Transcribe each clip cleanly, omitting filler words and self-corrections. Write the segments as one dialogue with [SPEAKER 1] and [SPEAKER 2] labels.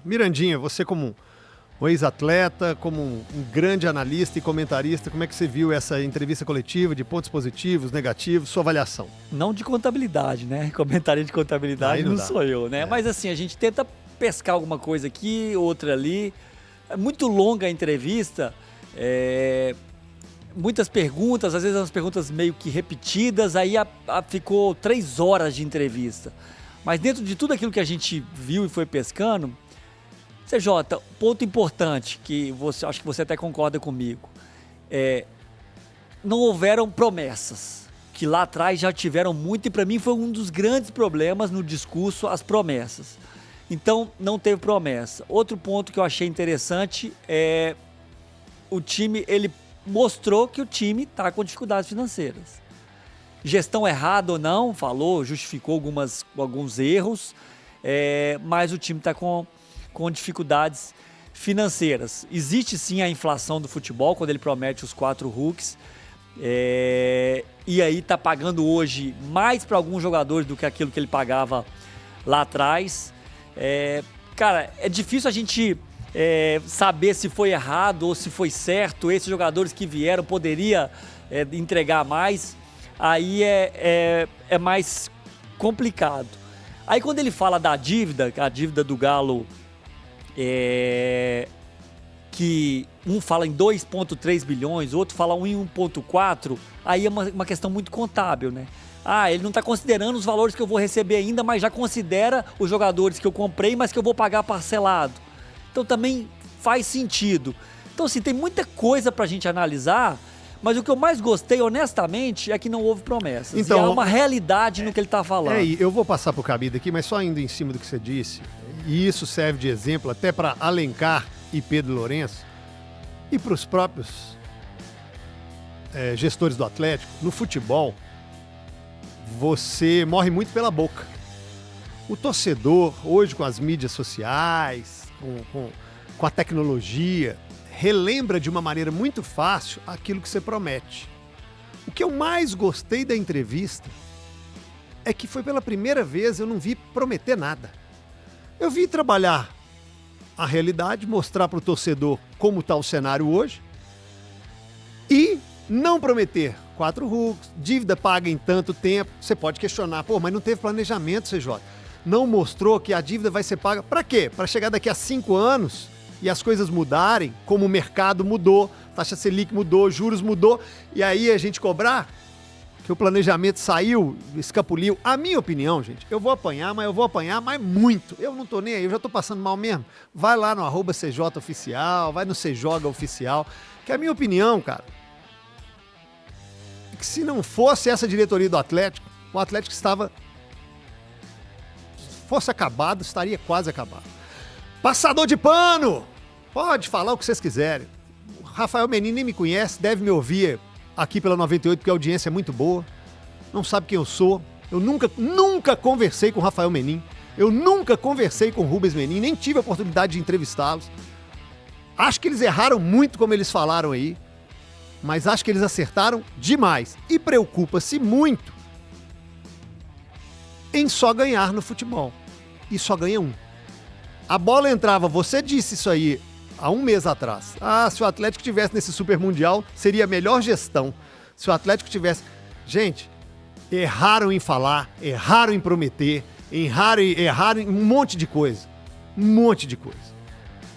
[SPEAKER 1] Mirandinha, você como um ex-atleta, como um grande analista e comentarista, como é que você viu essa entrevista coletiva de pontos positivos, negativos, sua avaliação?
[SPEAKER 2] Não de contabilidade, né? Comentário de contabilidade não sou eu, né? Mas assim, a gente tenta pescar alguma coisa aqui, outra ali. É muito longa a entrevista, muitas perguntas, às vezes umas perguntas meio que repetidas, aí ficou 3 horas de entrevista. Mas dentro de tudo aquilo que a gente viu e foi pescando, CJ, ponto importante, que acho que você até concorda comigo, não houveram promessas, que lá atrás já tiveram muito, e para mim foi um dos grandes problemas no discurso, as promessas. Então, não teve promessa. Outro ponto que eu achei interessante é o time, ele mostrou que o time está com dificuldades financeiras. Gestão errada ou não, falou, justificou alguns erros, mas o time está com dificuldades financeiras. Existe sim a inflação do futebol, quando ele promete os 4 Hulks, e aí está pagando hoje mais para alguns jogadores do que aquilo que ele pagava lá atrás. Cara, é difícil a gente saber se foi errado ou se foi certo. Esses jogadores que vieram poderia entregar mais, aí é mais complicado. Aí quando ele fala da dívida, a dívida do Galo, que um fala em 2,3 bilhões, outro fala em 1,4, aí é uma questão muito contábil, né? Ele não está considerando os valores que eu vou receber ainda, mas já considera os jogadores que eu comprei, mas que eu vou pagar parcelado. Então também faz sentido. Então assim, tem muita coisa para a gente analisar, mas o que eu mais gostei, honestamente, é que não houve promessas. Então, e há uma realidade no que ele está falando.
[SPEAKER 1] Eu vou passar para o Cabide aqui, mas só indo em cima do que você disse, e isso serve de exemplo até para Alencar e Pedro Lourenço, e para os próprios gestores do Atlético, no futebol, você morre muito pela boca. O torcedor, hoje com as mídias sociais, com a tecnologia, relembra de uma maneira muito fácil aquilo que você promete. O que eu mais gostei da entrevista é que foi pela primeira vez eu não vi prometer nada. Eu vi trabalhar a realidade, mostrar para o torcedor como está o cenário hoje e não prometer 4 Hulks, dívida paga em tanto tempo. Você pode questionar, mas não teve planejamento, CJ. Não mostrou que a dívida vai ser paga. Para quê? Para chegar daqui a 5 anos e as coisas mudarem, como o mercado mudou, taxa Selic mudou, juros mudou, e aí a gente cobrar que o planejamento saiu, escapuliu. A minha opinião, gente, eu vou apanhar, mas muito. Eu não tô nem aí, eu já tô passando mal mesmo. Vai lá no @CJOficial, vai no CJoga Oficial, que a minha opinião, cara, que se não fosse essa diretoria do Atlético, o Atlético fosse acabado, estaria quase acabado. Passador de pano! Pode falar o que vocês quiserem. O Rafael Menin nem me conhece, deve me ouvir aqui pela 98, porque a audiência é muito boa. Não sabe quem eu sou. Eu nunca conversei com o Rafael Menin. Eu nunca conversei com o Rubens Menin, nem tive a oportunidade de entrevistá-los. Acho que eles erraram muito, como eles falaram aí, mas acho que eles acertaram demais. E preocupa-se muito em só ganhar no futebol. E só ganha um. A bola entrava, você disse isso aí há um mês atrás. Se o Atlético tivesse nesse Super Mundial, seria a melhor gestão. Se o Atlético tivesse... Gente, erraram em falar, erraram em prometer, erraram em um monte de coisa. Um monte de coisa.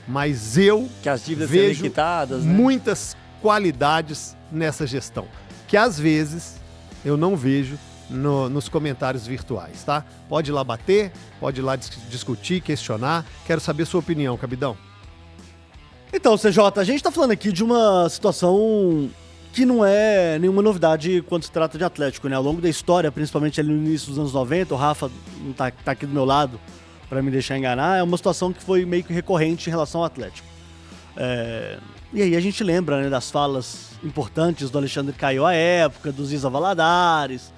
[SPEAKER 1] Mas eu
[SPEAKER 2] que as dívidas
[SPEAKER 1] vejo
[SPEAKER 2] quitadas, né?
[SPEAKER 1] Muitas qualidades nessa gestão, que às vezes eu não vejo nos comentários virtuais, tá? Pode ir lá bater, pode ir lá discutir, questionar. Quero saber sua opinião, Cabidão.
[SPEAKER 3] Então, CJ, a gente tá falando aqui de uma situação que não é nenhuma novidade quando se trata de Atlético, né? Ao longo da história, principalmente ali no início dos anos 90, o Rafa tá aqui do meu lado para me deixar enganar, é uma situação que foi meio que recorrente em relação ao Atlético. E aí a gente lembra, né, das falas importantes do Alexandre Caio à época, dos Isa Valadares,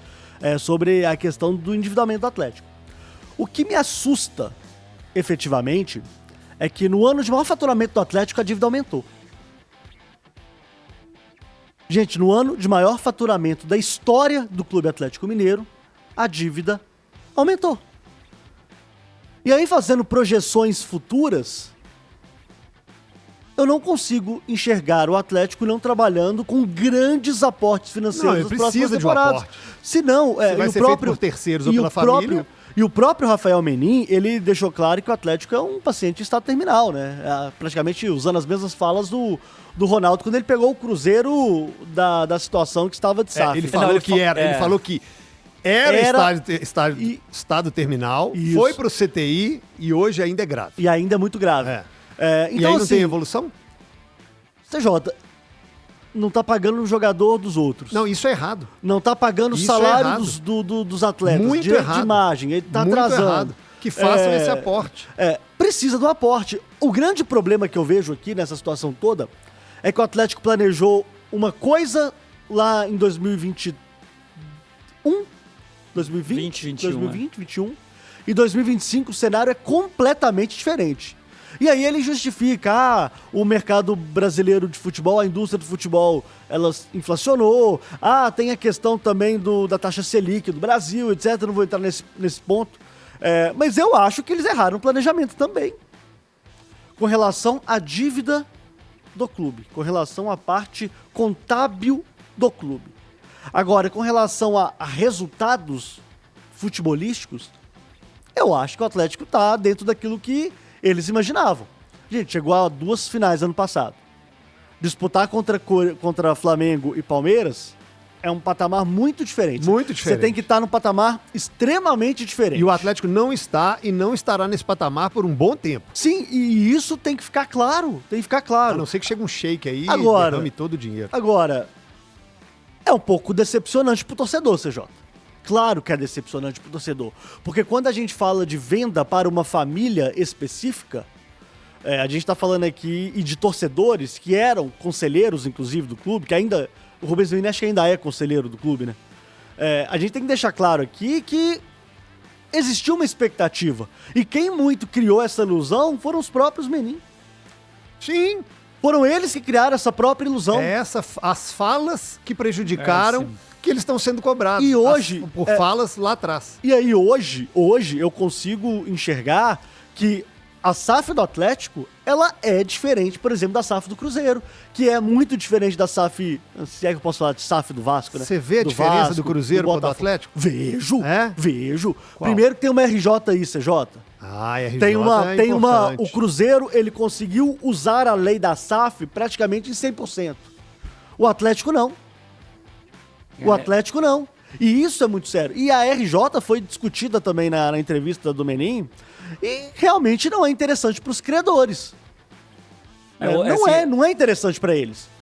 [SPEAKER 3] sobre a questão do endividamento do Atlético. O que me assusta, efetivamente, é que no ano de maior faturamento do Atlético, a dívida aumentou. Gente, no ano de maior faturamento da história do Clube Atlético Mineiro, a dívida aumentou. E aí, fazendo projeções futuras, eu não consigo enxergar o Atlético não trabalhando com grandes aportes financeiros
[SPEAKER 1] Não,
[SPEAKER 3] nas
[SPEAKER 1] ele
[SPEAKER 3] próximas
[SPEAKER 1] precisa de um
[SPEAKER 3] temporadas.
[SPEAKER 1] aporte.
[SPEAKER 3] Se não,
[SPEAKER 1] Se vai ser feito por terceiros ou pela família.
[SPEAKER 3] E o próprio Rafael Menin, ele deixou claro que o Atlético é um paciente em estado terminal, né? Praticamente usando as mesmas falas do Ronaldo quando ele pegou o Cruzeiro da situação que estava de SAF.
[SPEAKER 1] Ele falou que era estado terminal,
[SPEAKER 3] Isso.
[SPEAKER 1] foi pro CTI e hoje ainda é grave.
[SPEAKER 3] E ainda é muito grave.
[SPEAKER 1] E
[SPEAKER 3] Então,
[SPEAKER 1] aí não
[SPEAKER 3] assim,
[SPEAKER 1] tem evolução?
[SPEAKER 3] CJ, não tá pagando o jogador dos outros.
[SPEAKER 1] Não, isso é errado.
[SPEAKER 3] Não tá pagando o
[SPEAKER 1] Isso
[SPEAKER 3] salário
[SPEAKER 1] é errado.
[SPEAKER 3] dos atletas.
[SPEAKER 1] Muito
[SPEAKER 3] Direito
[SPEAKER 1] errado.
[SPEAKER 3] de imagem, ele tá
[SPEAKER 1] Muito
[SPEAKER 3] atrasando.
[SPEAKER 1] errado. Que façam esse aporte.
[SPEAKER 3] Precisa do aporte. O grande problema que eu vejo aqui nessa situação toda é que o Atlético planejou uma coisa lá em 2021, 2021, e 2025 o cenário é completamente diferente. E aí ele justifica, o mercado brasileiro de futebol, a indústria do futebol, ela inflacionou, tem a questão também da taxa Selic do Brasil, etc. Não vou entrar nesse ponto. Mas eu acho que eles erraram no planejamento também. Com relação à dívida do clube, com relação à parte contábil do clube. Agora, com relação a resultados futebolísticos, eu acho que o Atlético tá dentro daquilo que eles imaginavam. Gente, chegou a 2 finais ano passado. Disputar contra Flamengo e Palmeiras é um patamar muito diferente.
[SPEAKER 1] Muito diferente.
[SPEAKER 3] Você tem que estar num patamar extremamente diferente.
[SPEAKER 1] E o Atlético não está e não estará nesse patamar por um bom tempo.
[SPEAKER 3] Sim, e isso tem que ficar claro. Tem que ficar claro.
[SPEAKER 1] A não ser que chegue um shake aí
[SPEAKER 3] Agora,
[SPEAKER 1] e derrame todo o dinheiro.
[SPEAKER 3] Agora, é um pouco decepcionante pro torcedor, CJ. Claro que é decepcionante pro torcedor. Porque quando a gente fala de venda para uma família específica, a gente tá falando aqui e de torcedores que eram conselheiros, inclusive, do clube, que ainda... O Rubens Menin acho que ainda é conselheiro do clube, né? A gente tem que deixar claro aqui que existiu uma expectativa. E quem muito criou essa ilusão foram os próprios Menin.
[SPEAKER 1] Sim.
[SPEAKER 3] Foram eles que criaram essa própria ilusão.
[SPEAKER 1] As falas que prejudicaram que eles estão sendo cobrados.
[SPEAKER 3] E hoje...
[SPEAKER 1] por falas lá atrás.
[SPEAKER 3] E aí hoje eu consigo enxergar que a SAF do Atlético, ela é diferente, por exemplo, da SAF do Cruzeiro, que é muito diferente da SAF, se é que eu posso falar de SAF do Vasco, né?
[SPEAKER 1] Você vê a diferença do Cruzeiro com do Atlético?
[SPEAKER 3] Vejo, vejo.
[SPEAKER 1] Qual?
[SPEAKER 3] Primeiro que tem uma RJ aí, CJ.
[SPEAKER 1] RJ
[SPEAKER 3] Tem uma...
[SPEAKER 1] importante.
[SPEAKER 3] O Cruzeiro, ele conseguiu usar a lei da SAF praticamente em 100%. O Atlético não. O Atlético não. E isso é muito sério. E a RJ foi discutida também na entrevista do Menin, e realmente não é interessante para os credores. Não é interessante para eles.